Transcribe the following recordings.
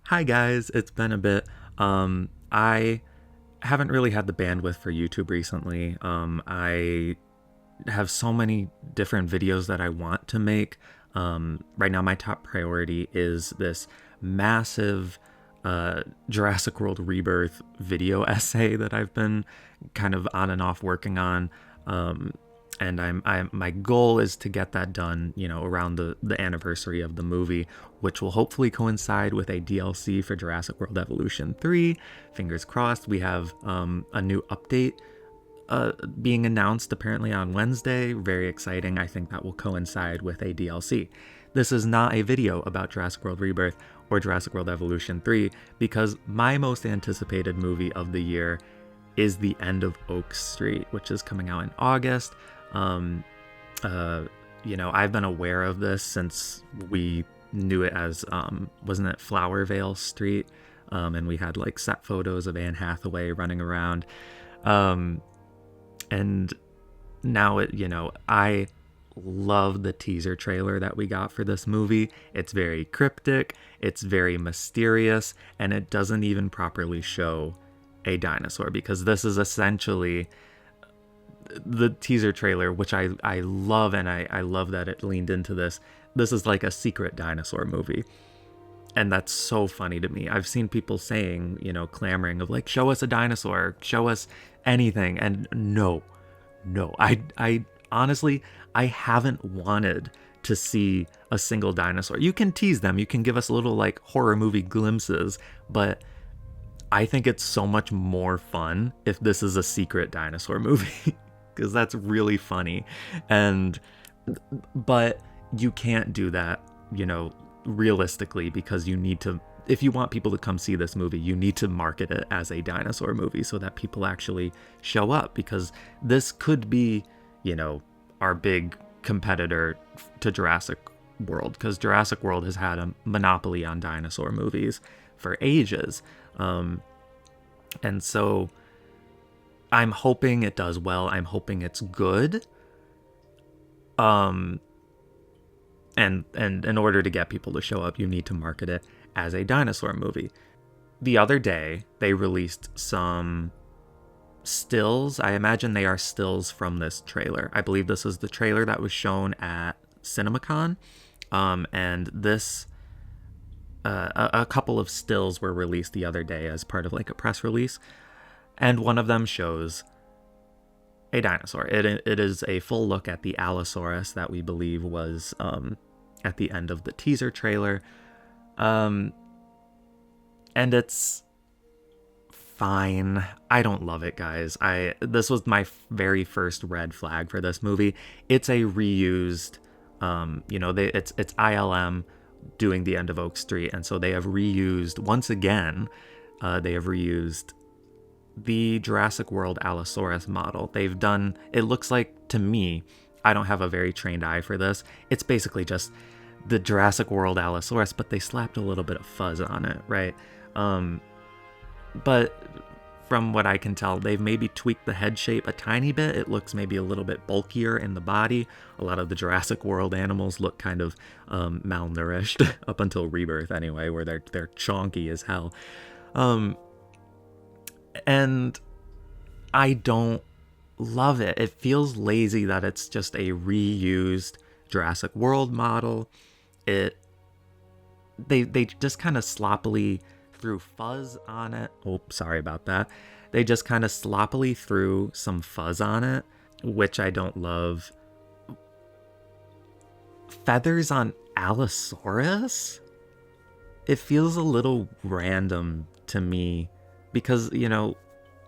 Hi guys, it's been a bit. I haven't really had the bandwidth for YouTube recently. I have so many different videos that I want to make. Right now, my top priority is this massive Jurassic World Rebirth video essay that I've been kind of on and off working on. And my goal is to get that done, around the anniversary of the movie, which will hopefully coincide with a DLC for Jurassic World Evolution 3. Fingers crossed. We have a new update being announced apparently on Wednesday. Very exciting. I think that will coincide with a DLC. This is not a video about Jurassic World Rebirth or Jurassic World Evolution 3 because my most anticipated movie of the year is The End of Oak Street, which is coming out in August. I've been aware of this since we knew it as, wasn't it Flowervale Street? And we had like set photos of Anne Hathaway running around. And now I love the teaser trailer that we got for this movie. It's very cryptic, it's very mysterious, and it doesn't even properly show a dinosaur because this is essentially the teaser trailer, which I love, and I love that it leaned into this. This is like a secret dinosaur movie. And that's so funny to me. I've seen people saying, clamoring of like, show us a dinosaur, show us anything. And no, I honestly, I haven't wanted to see a single dinosaur. You can tease them, you can give us little like horror movie glimpses, but I think it's so much more fun if this is a secret dinosaur movie. Because that's really funny. But you can't do that, realistically, because you need to, if you want people to come see this movie, you need to market it as a dinosaur movie so that people actually show up, because this could be, our big competitor to Jurassic World, because Jurassic World has had a monopoly on dinosaur movies for ages. And so I'm hoping it does well. I'm hoping it's good. And in order to get people to show up, you need to market it as a dinosaur movie. The other day, they released some stills. I imagine they are stills from this trailer. I believe this is the trailer that was shown at CinemaCon. And this, a couple of stills were released the other day as part of like a press release. And one of them shows a dinosaur. It is a full look at the Allosaurus that we believe was at the end of the teaser trailer. And it's fine. I don't love it, guys. This was my very first red flag for this movie. It's a reused, it's ILM doing The End of Oak Street, and so they have reused, once again, they have reused the Jurassic World Allosaurus model. They've done, it looks like to me, I don't have a very trained eye for this, it's basically just the Jurassic World Allosaurus, but they slapped a little bit of fuzz on it, right? But from what I can tell, they've maybe tweaked the head shape a tiny bit. It looks maybe a little bit bulkier in the body. A lot of the Jurassic World animals look kind of malnourished up until Rebirth anyway, where they're chonky as hell. And I don't love it. It feels lazy that it's just a reused Jurassic World model. They just kind of sloppily threw fuzz on it. Oh, sorry about that. They just kind of sloppily threw some fuzz on it, which I don't love. Feathers on Allosaurus? It feels a little random to me because,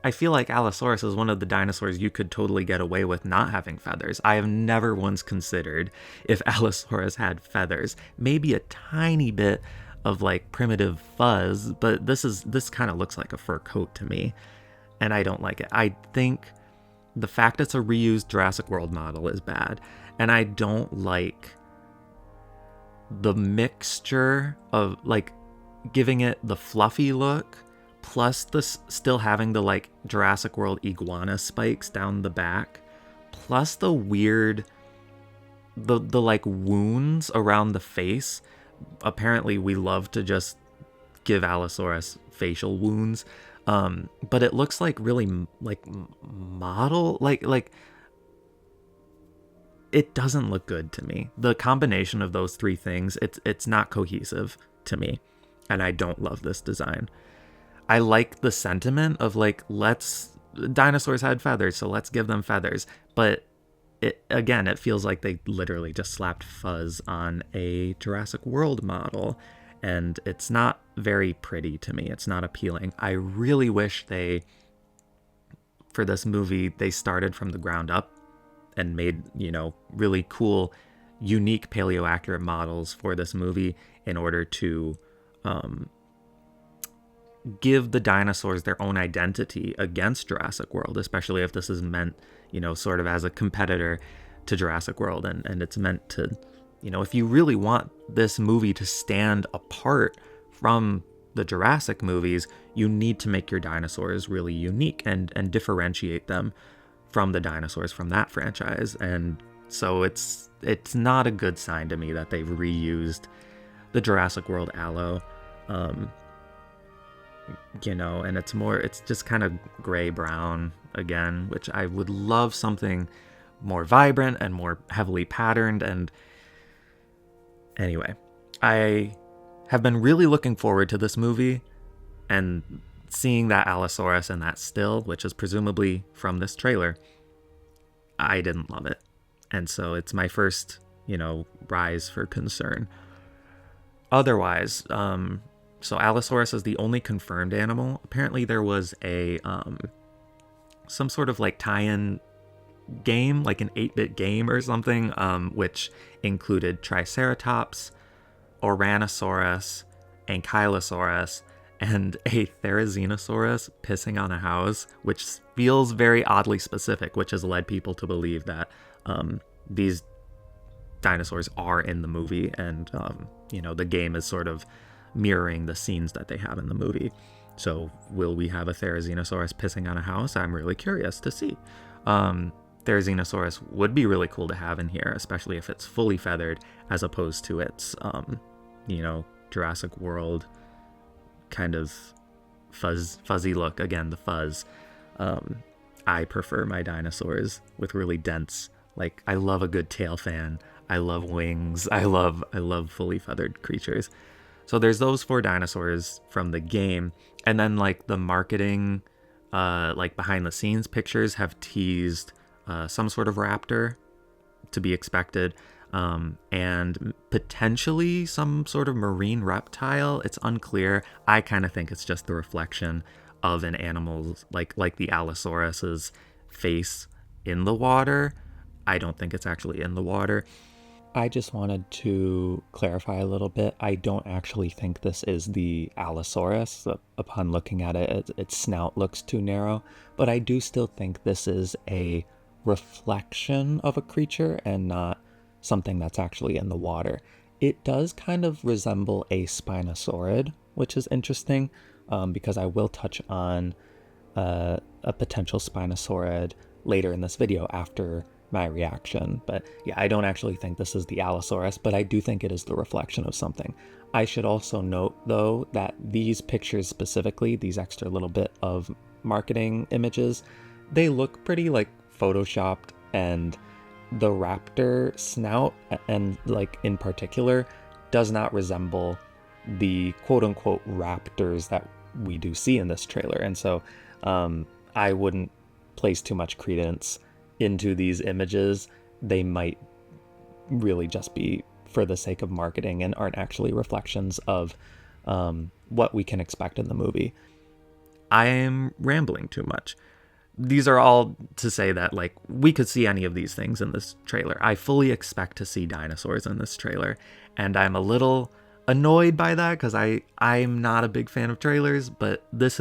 I feel like Allosaurus is one of the dinosaurs you could totally get away with not having feathers. I have never once considered if Allosaurus had feathers. Maybe a tiny bit of like primitive fuzz, but this kind of looks like a fur coat to me, and I don't like it. I think the fact it's a reused Jurassic World model is bad, and I don't like the mixture of like giving it the fluffy look plus this still having the like Jurassic World iguana spikes down the back, plus the weird the like wounds around the face. Apparently we love to just give Allosaurus facial wounds. But it looks like really like model, like it doesn't look good to me. The combination of those three things, it's not cohesive to me, and I don't love this design. I like the sentiment of like, dinosaurs had feathers, so let's give them feathers. But it feels like they literally just slapped fuzz on a Jurassic World model, and it's not very pretty to me. It's not appealing. I really wish for this movie, they started from the ground up and made, really cool, unique paleo-accurate models for this movie in order to give the dinosaurs their own identity against Jurassic World, especially if this is meant, sort of as a competitor to Jurassic World. And it's meant to, if you really want this movie to stand apart from the Jurassic movies, you need to make your dinosaurs really unique and differentiate them from the dinosaurs from that franchise. And so it's not a good sign to me that they've reused the Jurassic World Allo, and it's just kind of gray-brown again, which I would love something more vibrant and more heavily patterned. And anyway, I have been really looking forward to this movie, and seeing that Allosaurus and that still, which is presumably from this trailer, I didn't love it. And so it's my first, rise for concern. Otherwise, so Allosaurus is the only confirmed animal. Apparently there was a some sort of like tie-in game, like an 8-bit game or something, which included Triceratops, Oranosaurus, Ankylosaurus, and a Therizinosaurus pissing on a house, which feels very oddly specific, which has led people to believe that these dinosaurs are in the movie, and the game is sort of mirroring the scenes that they have in the movie. So will we have a Therizinosaurus pissing on a house? I'm really curious to see. Therizinosaurus would be really cool to have in here, especially if it's fully feathered as opposed to its Jurassic World kind of fuzzy look. Again, the fuzz. I prefer my dinosaurs with really dense, like, I love a good tail fan. I love wings. I love fully feathered creatures. So there's those 4 dinosaurs from the game. And then like the marketing, like behind the scenes pictures have teased some sort of raptor to be expected. And potentially some sort of marine reptile. It's unclear. I kind of think it's just the reflection of an animal's, like the Allosaurus's face in the water. I don't think it's actually in the water. I just wanted to clarify a little bit. I don't actually think this is the Allosaurus. Upon looking at it, its snout looks too narrow, but I do still think this is a reflection of a creature and not something that's actually in the water. It does kind of resemble a Spinosaurid, which is interesting, because I will touch on a potential Spinosaurid later in this video after my reaction. But yeah, I don't actually think this is the Allosaurus, but I do think it is the reflection of something. I should also note, though, that these pictures specifically, these extra little bit of marketing images, they look pretty like photoshopped, and the raptor snout, and like in particular, does not resemble the quote-unquote raptors that we do see in this trailer. And so I wouldn't place too much credence into these images. They might really just be for the sake of marketing and aren't actually reflections of what we can expect in the movie. I am rambling too much. These are all to say that, like, we could see any of these things in this trailer. I fully expect to see dinosaurs in this trailer, and I'm a little annoyed by that because I'm not a big fan of trailers, but this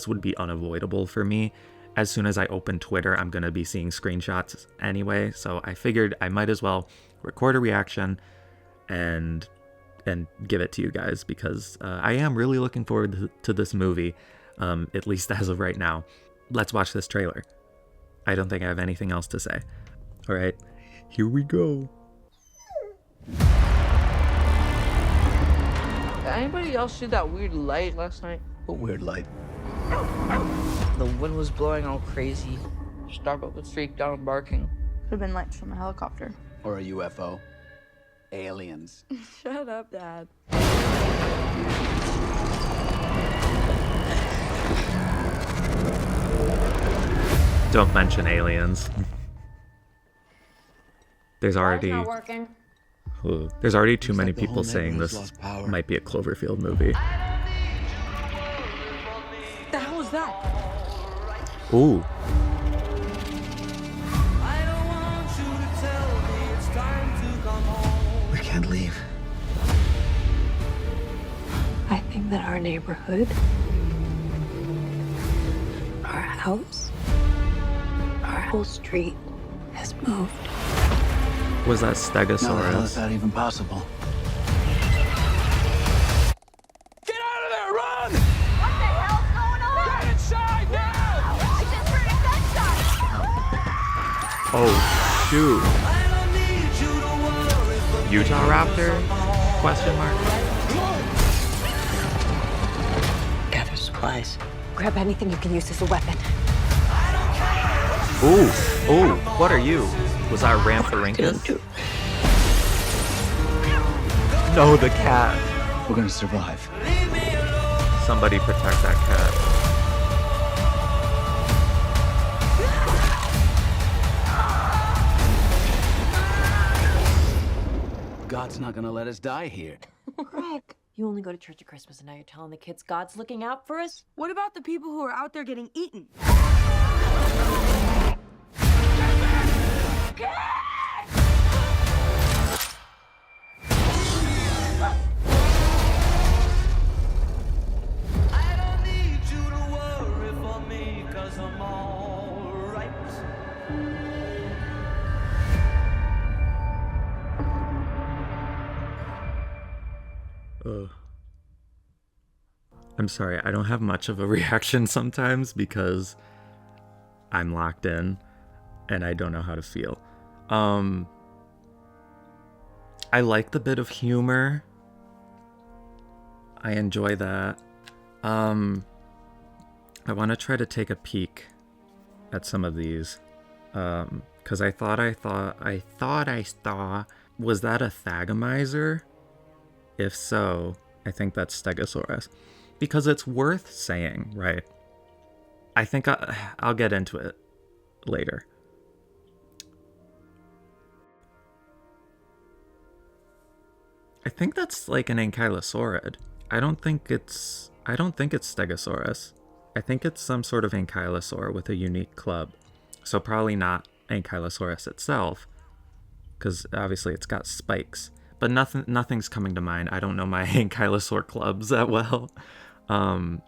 would be unavoidable for me. As soon as I open Twitter, I'm going to be seeing screenshots anyway, so I figured I might as well record a reaction and give it to you guys, because I am really looking forward to this movie, at least as of right now. Let's watch this trailer. I don't think I have anything else to say. All right, here we go. Did anybody else see that weird light last night? What weird light? The wind was blowing all crazy. Starbuck was freaked out and barking. Could have been lights from a helicopter. Or a UFO? Aliens. Shut up, Dad. Don't mention aliens. There's already not working. there's already too Looks many like the people whole saying neighborhood's this lost power. might be a Cloverfield movie. What the hell is that? Ooh. We can't leave. I think that our neighborhood, our house, our whole street has moved. Was that How the hell is Stegosaurus? that even possible? Get out of there! Run! What the hell's going on? Get inside now! I just heard a gunshot! Oh, shoot. Utah Raptor? Question mark. Gather supplies. Grab anything you can use as a weapon. Ooh, ooh, what are you? Was that Ramphorhynchus? No, the cat. We're gonna survive. Somebody protect that cat. God's not gonna let us die here. Greg, you only go to church at Christmas and now you're telling the kids God's looking out for us? What about the people who are out there getting eaten? Ugh. I'm sorry, I don't have much of a reaction sometimes because I'm locked in and I don't know how to feel. I like the bit of humor. I enjoy that. I want to try to take a peek at some of these. Because I thought I saw, was that a Thagomizer? If so, I think that's Stegosaurus. Because it's worth saying, right? I think I'll get into it later. I think that's like an ankylosaurid. I don't think it's Stegosaurus. I think it's some sort of ankylosaur with a unique club. So probably not Ankylosaurus itself, because obviously it's got spikes. But nothing's coming to mind. I don't know my ankylosaur clubs that well. I'm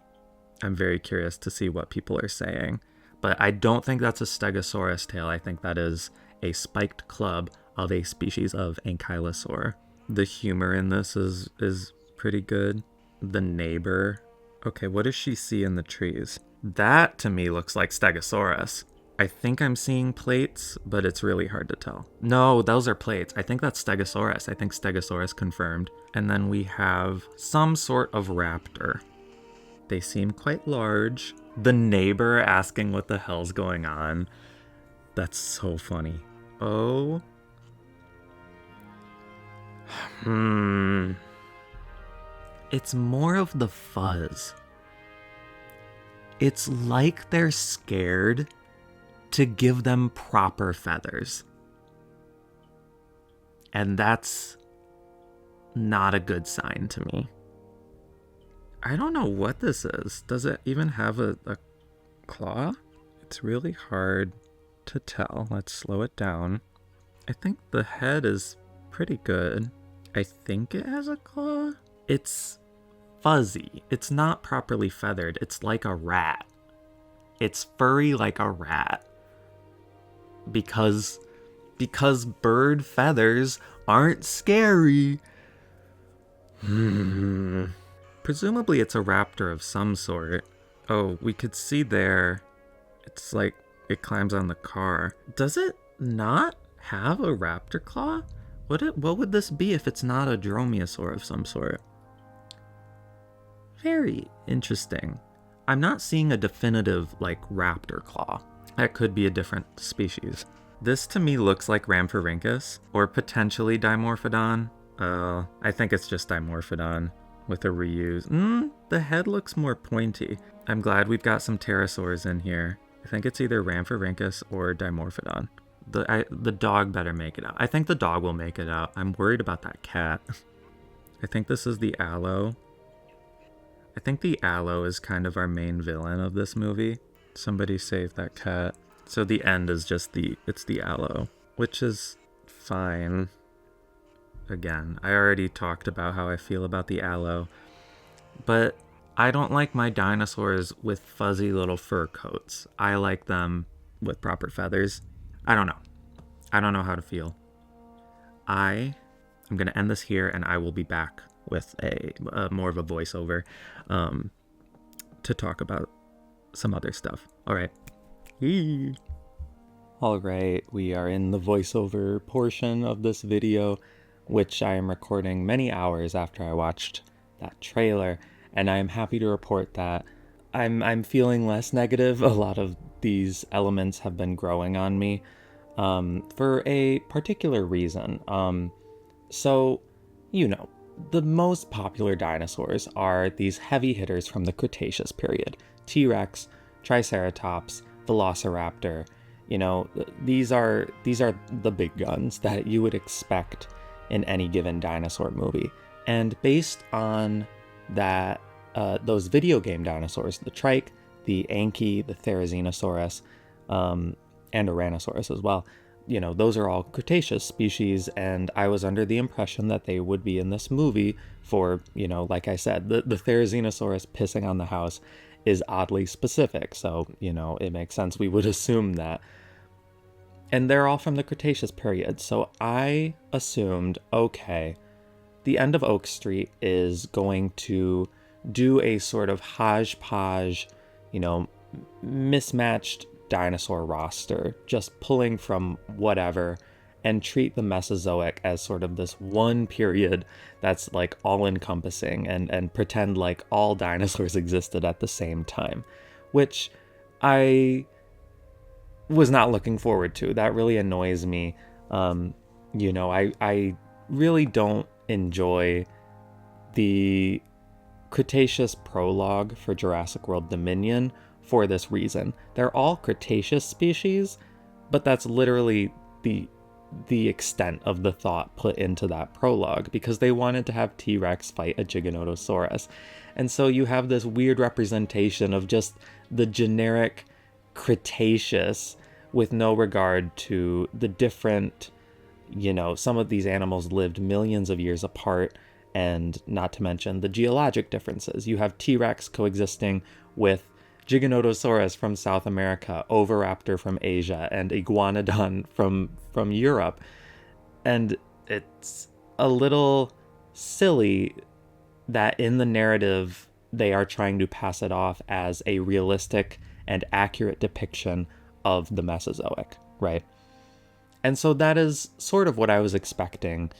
very curious to see what people are saying. But I don't think that's a Stegosaurus tail. I think that is a spiked club of a species of ankylosaur. The humor in this is pretty good. The neighbor. Okay, what does she see in the trees? That to me looks like Stegosaurus. I think I'm seeing plates, but it's really hard to tell. No, those are plates. I think that's Stegosaurus. I think Stegosaurus confirmed. And then we have some sort of raptor. They seem quite large. The neighbor asking what the hell's going on. That's so funny. Oh. It's more of the fuzz. It's like they're scared to give them proper feathers. And that's not a good sign to me. I don't know what this is. Does it even have a claw? It's really hard to tell. Let's slow it down. I think the head is pretty good. I think it has a claw. It's fuzzy. It's not properly feathered. It's like a rat. It's furry like a rat. Because bird feathers aren't scary. Presumably it's a raptor of some sort. Oh, we could see there. It's like it climbs on the car. Does it not have a raptor claw? What would this be if it's not a dromaeosaur of some sort? Very interesting. I'm not seeing a definitive, like, raptor claw. That could be a different species. This to me looks like Rhamphorhynchus, or potentially Dimorphodon. I think it's just Dimorphodon with a reuse. The head looks more pointy. I'm glad we've got some pterosaurs in here. I think it's either Rhamphorhynchus or Dimorphodon. The dog better make it out. I think the dog will make it out. I'm worried about that cat. I think this is the Allo. I think the Allo is kind of our main villain of this movie. Somebody save that cat. So the end is just it's the Allo, which is fine. Again, I already talked about how I feel about the Allo, but I don't like my dinosaurs with fuzzy little fur coats. I like them with proper feathers. I don't know. I don't know how to feel. I'm going to end this here, and I will be back with a more of a voiceover to talk about some other stuff. All right. All right, we are in the voiceover portion of this video, which I am recording many hours after I watched that trailer, and I am happy to report that I'm feeling less negative. A lot of these elements have been growing on me for a particular reason. So, you know, the most popular dinosaurs are these heavy hitters from the Cretaceous period. T-Rex, Triceratops, Velociraptor. You know, these are the big guns that you would expect in any given dinosaur movie. And based on that, those video game dinosaurs, the Trike, the Anki, the Therizinosaurus, and Tyrannosaurus as well, you know, those are all Cretaceous species, and I was under the impression that they would be in this movie for, you know, like I said, the Therizinosaurus pissing on the house is oddly specific, so, you know, it makes sense we would assume that. And they're all from the Cretaceous period, so I assumed, okay, the end of Oak Street is going to do a sort of hodgepodge, you know, mismatched dinosaur roster, just pulling from whatever, and treat the Mesozoic as sort of this one period that's like all-encompassing, and pretend like all dinosaurs existed at the same time, which I was not looking forward to. That really annoys me. You know, I really don't enjoy the Cretaceous prologue for Jurassic World Dominion for this reason. They're all Cretaceous species, but that's literally the extent of the thought put into that prologue, because they wanted to have T-Rex fight a Giganotosaurus. And so you have this weird representation of just the generic Cretaceous with no regard to the different, you know, some of these animals lived millions of years apart, and not to mention the geologic differences. You have T-Rex coexisting with Giganotosaurus from South America, Oviraptor from Asia, and Iguanodon from Europe. And it's a little silly that in the narrative they are trying to pass it off as a realistic and accurate depiction of the Mesozoic, right? And so that is sort of what I was expecting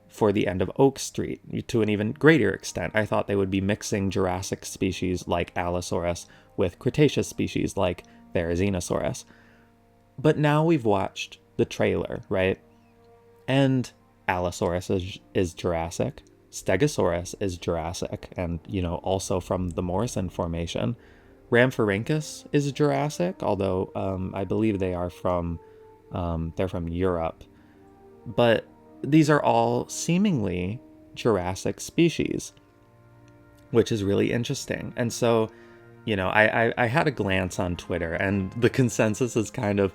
for the end of Oak Street, to an even greater extent. I thought they would be mixing Jurassic species like Allosaurus with Cretaceous species like Therizinosaurus. But now we've watched the trailer, right? And Allosaurus is Jurassic, Stegosaurus is Jurassic, and, you know, also from the Morrison Formation. Rhamphorhynchus is Jurassic, although I believe they are they're from Europe. But these are all seemingly Jurassic species, which is really interesting. And so, you know, I had a glance on Twitter, and the consensus is kind of,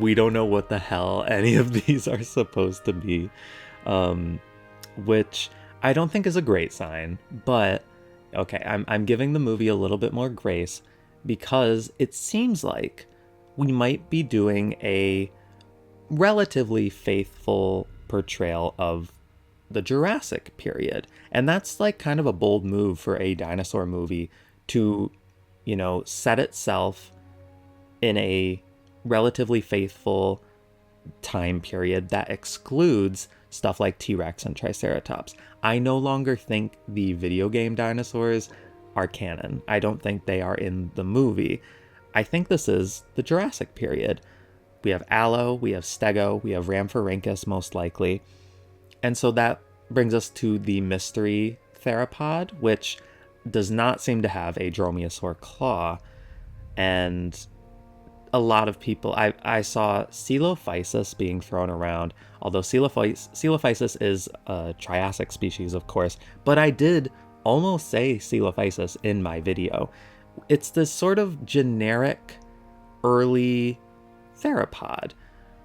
we don't know what the hell any of these are supposed to be, which I don't think is a great sign. But okay, I'm giving the movie a little bit more grace, because it seems like we might be doing a relatively faithful portrayal of the Jurassic period. And that's like kind of a bold move for a dinosaur movie to, you know, set itself in a relatively faithful time period that excludes stuff like T-Rex and Triceratops. I no longer think the video game dinosaurs are canon. I don't think they are in the movie. I think this is the Jurassic period. We have Allo, we have Stego, we have Rhamphorhynchus most likely. And so that brings us to the mystery theropod, which does not seem to have a dromaeosaur claw. And a lot of people, I saw Coelophysis being thrown around, although Coelophysis is a Triassic species, of course, but I did almost say Coelophysis in my video. It's this sort of generic early theropod.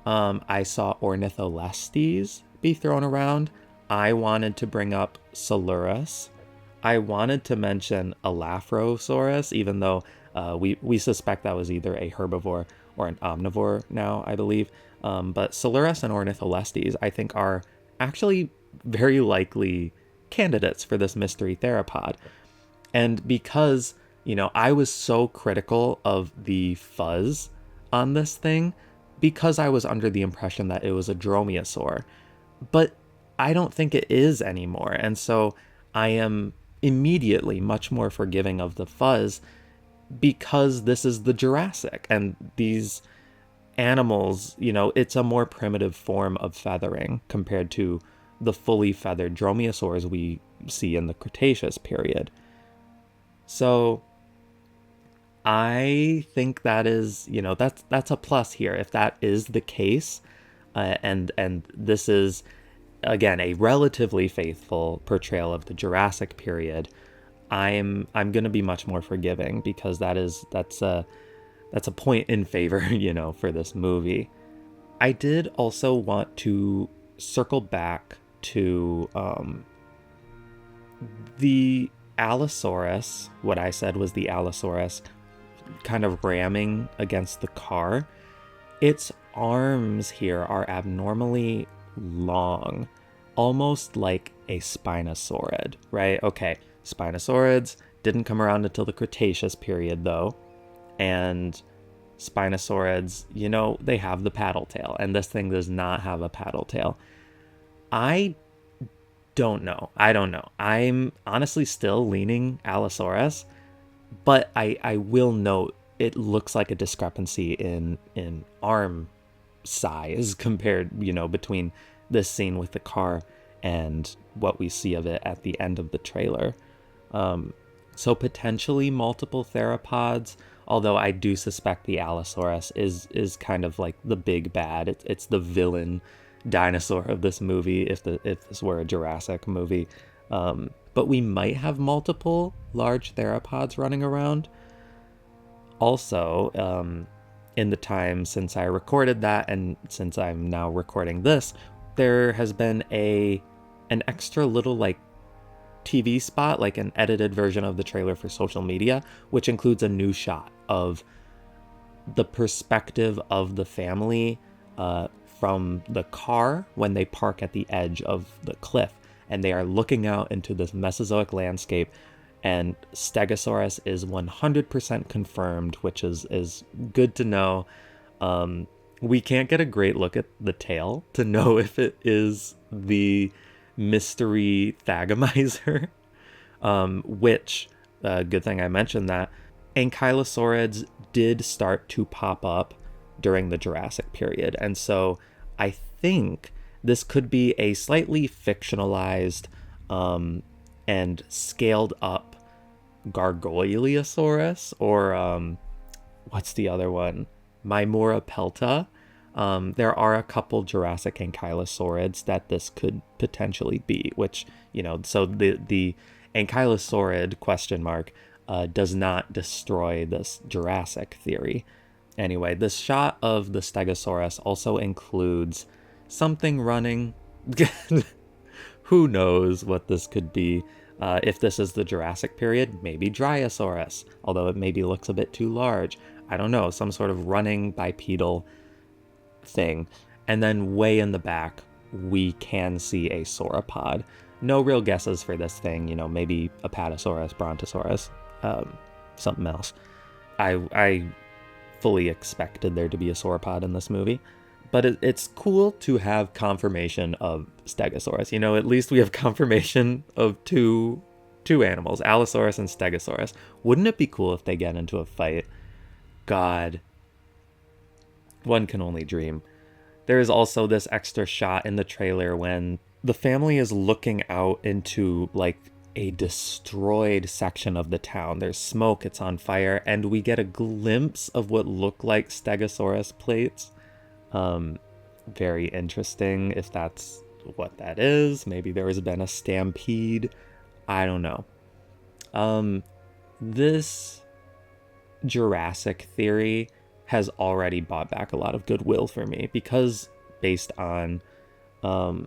I saw Ornitholestes be thrown around. I wanted to bring up Allosaurus. I wanted to mention Allosaurus, even though we suspect that was either a herbivore or an omnivore now, I believe. But Allosaurus and Ornitholestes, I think, are actually very likely candidates for this mystery theropod. And because, I was so critical of the fuzz on this thing, because I was under the impression that it was a dromaeosaur. But I don't think it is anymore. And so I am immediately much more forgiving of the fuzz, because this is the Jurassic, and these animals, it's a more primitive form of feathering compared to the fully feathered dromaeosaurs we see in the Cretaceous period. So I think that is, that's a plus here if that is the case. And this is, again, a relatively faithful portrayal of the Jurassic period. I'm going to be much more forgiving, because that's a point in favor, for this movie. I did also want to circle back to the Allosaurus. What I said was the Allosaurus kind of ramming against the car. Its arms here are abnormally long, almost like a Spinosaurid, right? Okay, Spinosaurids didn't come around until the Cretaceous period, though. And Spinosaurids, they have the paddle tail, and this thing does not have a paddle tail. I don't know. I'm honestly still leaning Allosaurus, but I will note it looks like a discrepancy in arm size compared, between this scene with the car and what we see of it at the end of the trailer. So potentially multiple theropods, although I do suspect the Allosaurus is kind of like the big bad. It's the villain dinosaur of this movie if this were a Jurassic movie. But we might have multiple large theropods running around. Also, in the time since I recorded that and since I'm now recording this, there has been an extra little TV spot, like an edited version of the trailer for social media, which includes a new shot of the perspective of the family from the car when they park at the edge of the cliff, and they are looking out into this Mesozoic landscape, and Stegosaurus is 100% confirmed, which is good to know. We can't get a great look at the tail to know if it is the mystery Thagomizer, which, good thing I mentioned that, Ankylosaurids did start to pop up during the Jurassic period. And so I think this could be a slightly fictionalized and scaled up Gargoyleosaurus, or what's the other one? Mimora pelta. There are a couple Jurassic Ankylosaurids that this could potentially be, which, so the Ankylosaurid question mark does not destroy this Jurassic theory. Anyway, this shot of the Stegosaurus also includes something running. Who knows what this could be? If this is the Jurassic period, maybe Dryosaurus, although it maybe looks a bit too large. I don't know, some sort of running bipedal thing. And then way in the back, we can see a sauropod. No real guesses for this thing, maybe Apatosaurus, Brontosaurus, something else. I fully expected there to be a sauropod in this movie. But it's cool to have confirmation of Stegosaurus. At least we have confirmation of two two animals, Allosaurus and Stegosaurus. Wouldn't it be cool if they get into a fight? God, one can only dream. There is also this extra shot in the trailer when the family is looking out into like a destroyed section of the town. There's smoke, it's on fire, and we get a glimpse of what look like Stegosaurus plates. Very interesting if that's what that is. Maybe there has been a stampede. I don't know. This Jurassic theory has already bought back a lot of goodwill for me because based on the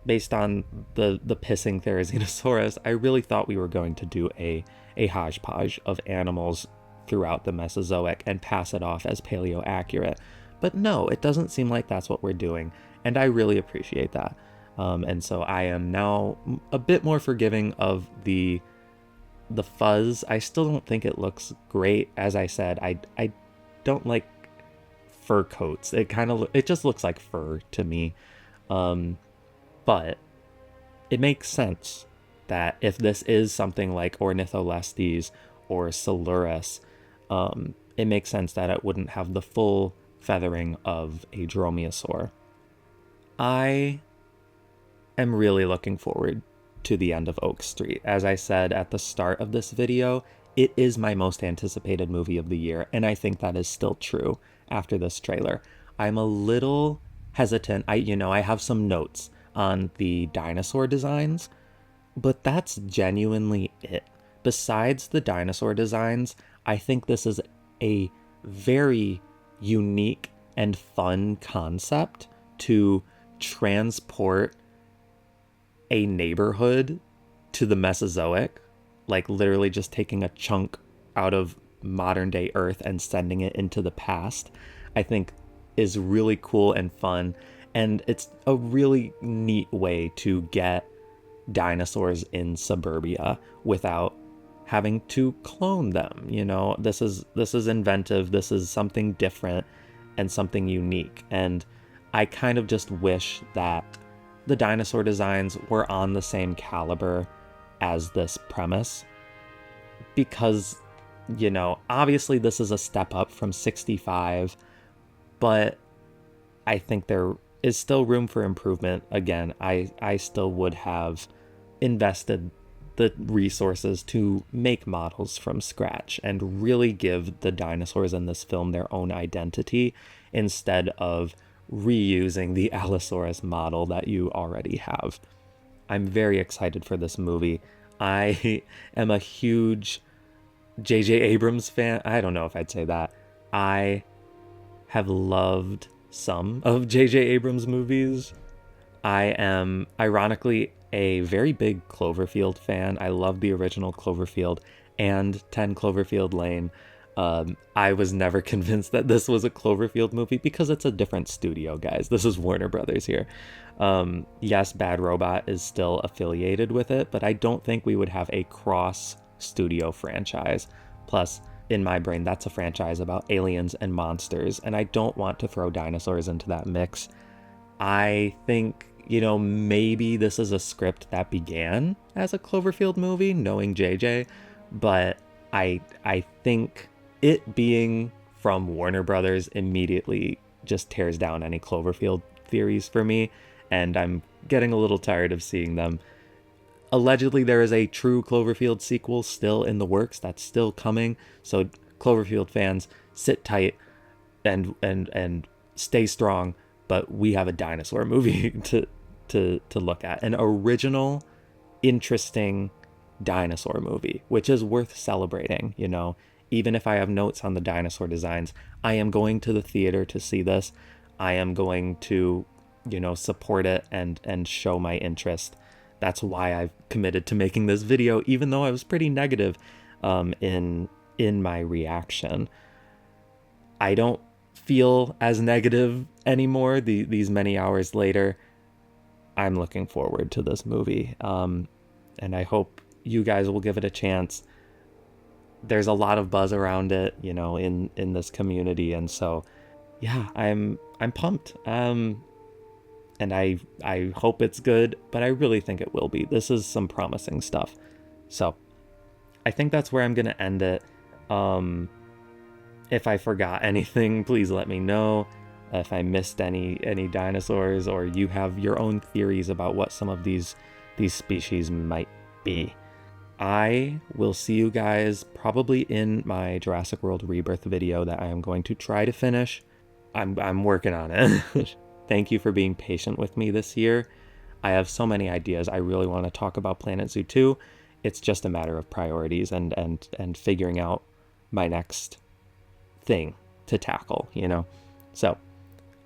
pissing Therizinosaurus, I really thought we were going to do a hodgepodge of animals throughout the Mesozoic and pass it off as paleo accurate. But no, it doesn't seem like that's what we're doing, and I really appreciate that. And so I am now a bit more forgiving of the fuzz. I still don't think it looks great. As I said, I don't like fur coats. It just looks like fur to me. But it makes sense that if this is something like Ornitholestes or Silurus, it makes sense that it wouldn't have the full feathering of a dromaeosaur. I am really looking forward to the end of Oak Street. As I said at the start of this video, it is my most anticipated movie of the year, and I think that is still true after this trailer. I'm a little hesitant. I have some notes on the dinosaur designs, but that's genuinely it. Besides the dinosaur designs, I think this is a very unique and fun concept to transport a neighborhood to the Mesozoic, like literally just taking a chunk out of modern day Earth and sending it into the past, I think is really cool and fun. And it's a really neat way to get dinosaurs in suburbia without having to clone them. This is inventive. This is something different and something unique. And I kind of just wish that the dinosaur designs were on the same caliber as this premise, because, obviously this is a step up from 65, but I think there is still room for improvement. Again, I still would have invested the resources to make models from scratch and really give the dinosaurs in this film their own identity instead of reusing the Allosaurus model that you already have. I'm very excited for this movie. I am a huge J.J. Abrams fan. I don't know if I'd say that. I have loved some of J.J. Abrams' movies. I am, ironically, a very big Cloverfield fan. I love the original Cloverfield and 10 Cloverfield Lane. I was never convinced that this was a Cloverfield movie because it's a different studio, guys. This is Warner Brothers here. Yes, Bad Robot is still affiliated with it, but I don't think we would have a cross-studio franchise. Plus, in my brain, that's a franchise about aliens and monsters, and I don't want to throw dinosaurs into that mix. I think, maybe this is a script that began as a Cloverfield movie, knowing JJ, but I think it being from Warner Brothers immediately just tears down any Cloverfield theories for me, and I'm getting a little tired of seeing them. Allegedly, there is a true Cloverfield sequel still in the works that's still coming, so Cloverfield fans, sit tight and stay strong, but we have a dinosaur movie to look at. An original, interesting dinosaur movie, which is worth celebrating, Even if I have notes on the dinosaur designs, I am going to the theater to see this. I am going to, support it and show my interest. That's why I've committed to making this video, even though I was pretty negative in my reaction. I don't feel as negative anymore these many hours later. I'm looking forward to this movie, and I hope you guys will give it a chance. There's a lot of buzz around it, in this community, and so yeah, I'm pumped. And I hope it's good, but I really think it will be. This is some promising stuff. So I think that's where I'm going to end it. If I forgot anything, please let me know. If I missed any dinosaurs, or you have your own theories about what some of these species might be. I will see you guys probably in my Jurassic World Rebirth video that I am going to try to finish. I'm working on it. Thank you for being patient with me this year. I have so many ideas. I really want to talk about Planet Zoo 2. It's just a matter of priorities and figuring out my next thing to tackle, you know? So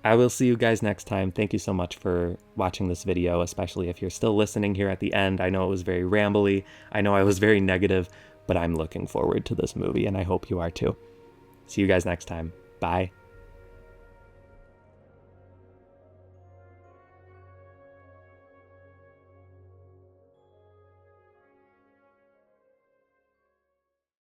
I will see you guys next time. Thank you so much for watching this video, especially if you're still listening here at the end. I know it was very rambly. I know I was very negative, but I'm looking forward to this movie, and I hope you are too. See you guys next time. Bye.